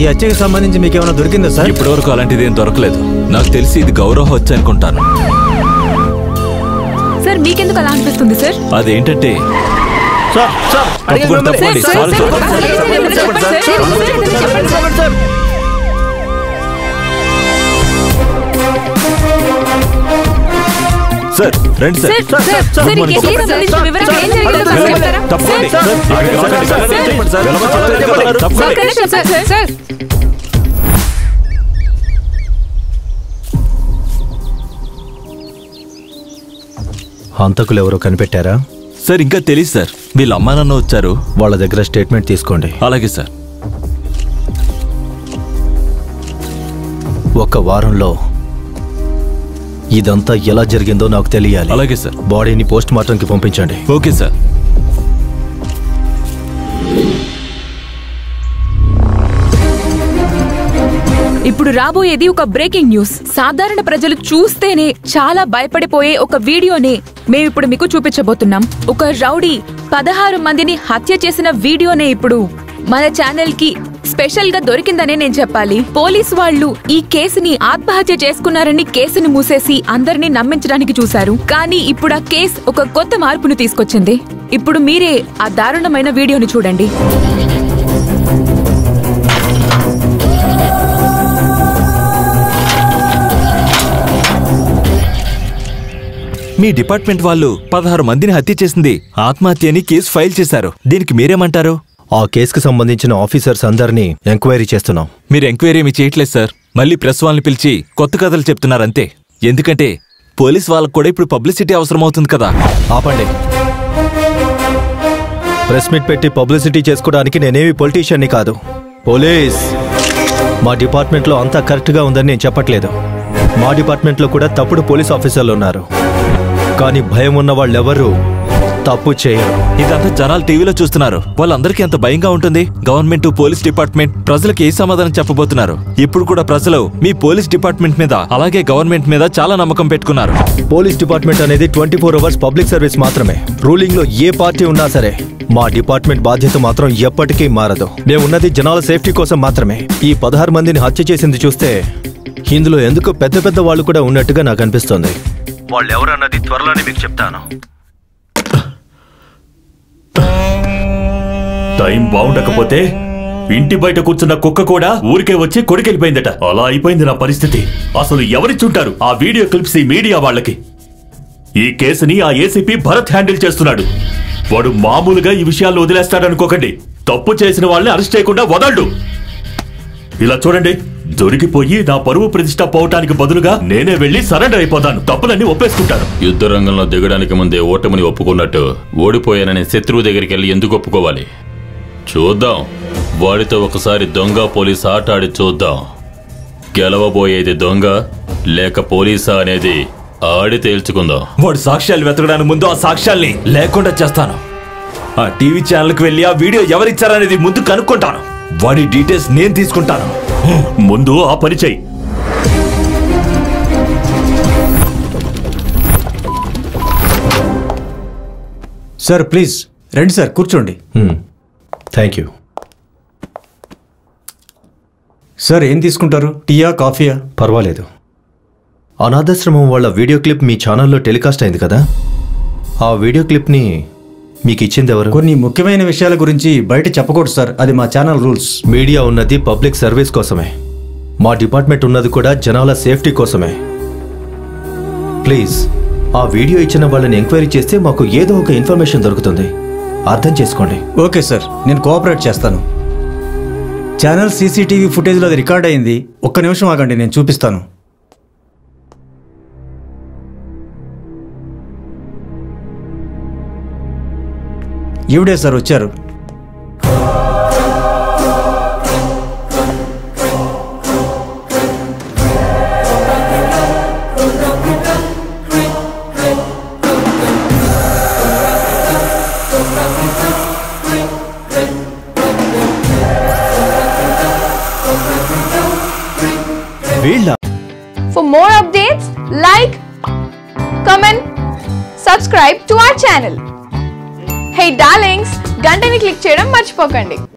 ఈ హత్యకి సంబంధించి మీకు ఏమైనా దొరికిందా సార్? ఇప్పటివరకు అలాంటిది ఏం దొరకలేదు. నాకు తెలిసి ఇది గౌరవ హత్య అనుకుంటాను. సార్ మీకెందుకు అలా అనిపిస్తుంది సార్? అదేంటంటే సార్ రండి సార్. హంతకులు ఎవరో కనిపెట్టారా? సార్ ఇంకా తెలియదు సార్. వీళ్ళ అమ్మా నాన్న వచ్చారు. వాళ్ళ దగ్గర స్టేట్మెంట్ తీసుకోండి. అలాగే సార్. ఒక వారంలో ఇదంతా ఎలా జరిగిందో నాకు తెలియాలి. అలాగే సార్. బాడీని పోస్ట్ మార్టంకి పంపించండి. Okay sir. ఇప్పుడు రాబోయేది ఒక బ్రేకింగ్ న్యూస్. సాధారణ ప్రజలు చూస్తేనే చాలా భయపడిపోయే ఒక వీడియోనే మేమిప్పుడు మీకు చూపించబోతున్నాం. ఒక రౌడీ 16 మందిని హత్య చేసిన వీడియోనే ఇప్పుడు మన ఛానల్ కి స్పెషల్ గా దొరికిందనే నేను చెప్పాలి. పోలీసు వాళ్ళు ఈ కేసుని ఆత్మహత్య చేసుకున్నారని కేసుని మూసేసి అందరినీ నమ్మించడానికి చూశారు. కానీ ఇప్పుడు ఆ కేసు ఒక కొత్త మార్పును తీసుకొచ్చింది. ఇప్పుడు మీరే ఆ దారుణమైన వీడియోని చూడండి. మీ డిపార్ట్మెంట్ వాళ్ళు 16 మందిని హత్య చేసింది ఆత్మహత్య అని కేసు ఫైల్ చేశారు. దీనికి మీరేమంటారు? ఆ కేసుకు సంబంధించిన ఆఫీసర్స్ అందరినీ ఎంక్వైరీ చేస్తున్నాం. మీరు ఎంక్వైరీ ఏమీ చేయట్లేదు సార్. మళ్ళీ ప్రెస్ వాళ్ళని పిలిచి కొత్త కథలు చెప్తున్నారంతే. ఎందుకంటే పోలీస్ వాళ్ళకు కూడా ఇప్పుడు పబ్లిసిటీ అవసరం అవుతుంది కదా. ఆపండి. ప్రెస్ మీట్ పెట్టి పబ్లిసిటీ చేసుకోవడానికి నేనేమి పొలిటీషియన్ని కాదు. పోలీస్ మా డిపార్ట్మెంట్లో అంతా కరెక్ట్గా ఉందని నేను చెప్పట్లేదు. మా డిపార్ట్మెంట్లో కూడా తప్పుడు పోలీస్ ఆఫీసర్లు ఉన్నారు. కానీ భయం ఉన్న వాళ్ళెవరూ తప్పు చేయరు. ఇదంతా జనాలు టీవీలో చూస్తున్నారు. వాళ్ళందరికీ ఎంత భయంగా ఉంటుంది. గవర్నమెంట్, పోలీస్ డిపార్ట్మెంట్ ప్రజలకు ఏ సమాధానం చెప్పబోతున్నారు? ఇప్పుడు కూడా ప్రజలు మీ పోలీస్ డిపార్ట్మెంట్ మీద అలాగే గవర్నమెంట్ మీద చాలా నమ్మకం పెట్టుకున్నారు. పోలీస్ డిపార్ట్మెంట్ అనేది 24 అవర్స్ పబ్లిక్ సర్వీస్ మాత్రమే. రూలింగ్ లో ఏ పార్టీ ఉన్నా సరే మా డిపార్ట్మెంట్ బాధ్యత మాత్రం ఎప్పటికీ మారదు. మేమున్నది జనాల సేఫ్టీ కోసం మాత్రమే. ఈ 16 మందిని హత్య చేసింది చూస్తే ఇందులో ఎందుకు పెద్ద పెద్ద వాళ్ళు కూడా ఉన్నట్టుగా నాకు అనిపిస్తుంది. వాళ్ళు ఎవరన్నది త్వరలోనే మీకు చెప్తాను. టైం బాగుండకపోతే ఇంటి బయట కూర్చున్న కుక్క కూడా ఊరికే వచ్చి కొడికెళ్ళిపోయిందట. అలా అయిపోయింది నా పరిస్థితి. అసలు ఎవరిచ్చుంటారు ఆ వీడియో క్లిప్స్ ఈ మీడియా వాళ్ళకి? ఈ కేసుని ఆ ఏసీపీ భరత్ హ్యాండిల్ చేస్తున్నాడు. వాడు మామూలుగా ఈ విషయాల్లో వదిలేస్తాడనుకోకండి. తప్పు చేసిన వాళ్ళని అరెస్ట్ చేయకుండా వదలడు. ఇలా చూడండి, దొరికిపోయి నా పరువు ప్రతిష్ట పోవటానికి బదులుగా నేనే వెళ్లి సరెండర్ అయిపోతాను. తప్పులన్నీ ఒప్పేసుకుంటాను. యుద్ధ రంగంలో దిగడానికి ముందే ఓటమిని ఒప్పుకున్నట్టు ఓడిపోయానని శత్రువు దగ్గరికి వెళ్ళి ఎందుకు ఒప్పుకోవాలి? చూద్దాం. వాడితో ఒకసారి దొంగ పోలీస్ ఆట ఆడి చూద్దాం. గెలవబోయేది దొంగ లేక పోలీసా అనేది ఆడి తేల్చుకుందాం. వాడు సాక్ష్యాలు వెతకడానికి ముందు ఆ సాక్ష్యాల్ని లేకుండా చేస్తాను. ఆ టీవీ ఛానల్కి వెళ్ళి ఆ వీడియో ఎవరిచ్చారనేది ముందు కనుక్కుంటాను. వాడి డీటెయిల్స్ నేను తీసుకుంటాను. ముందు ఆ పని చెయ్యి. సార్ ప్లీజ్ రండి సార్, కూర్చోండి. Thank you sir. ఏం తీసుకుంటారు? టీయా, కాఫీయా? పర్వాలేదు. అనాథాశ్రమం వాళ్ళ వీడియో క్లిప్ మీ ఛానల్లో టెలికాస్ట్ అయింది కదా, ఆ వీడియో క్లిప్ని మీకు ఇచ్చింది ఎవరు? కొన్ని ముఖ్యమైన విషయాల గురించి బయట చెప్పకూడదు సార్, అది మా ఛానల్ రూల్స్. మీడియా ఉన్నది పబ్లిక్ సర్వీస్ కోసమే. మా డిపార్ట్మెంట్ ఉన్నది కూడా జనాల సేఫ్టీ కోసమే. ప్లీజ్ ఆ వీడియో ఇచ్చిన వాళ్ళని ఎంక్వైరీ చేస్తే మాకు ఏదో ఒక ఇన్ఫర్మేషన్ దొరుకుతుంది. అర్థం చేసుకోండి. ఓకే సార్, నేను కోఆపరేట్ చేస్తాను. ఛానల్ సీసీటీవీ ఫుటేజ్లో అది రికార్డ్ అయింది. ఒక్క నిమిషం ఆగండి, నేను చూపిస్తాను. ఈవిడే సార్ వచ్చారు. For more updates, like, comment, subscribe to our channel. Hey darlings, గంటని click చేయడం మర్చిపోకండి.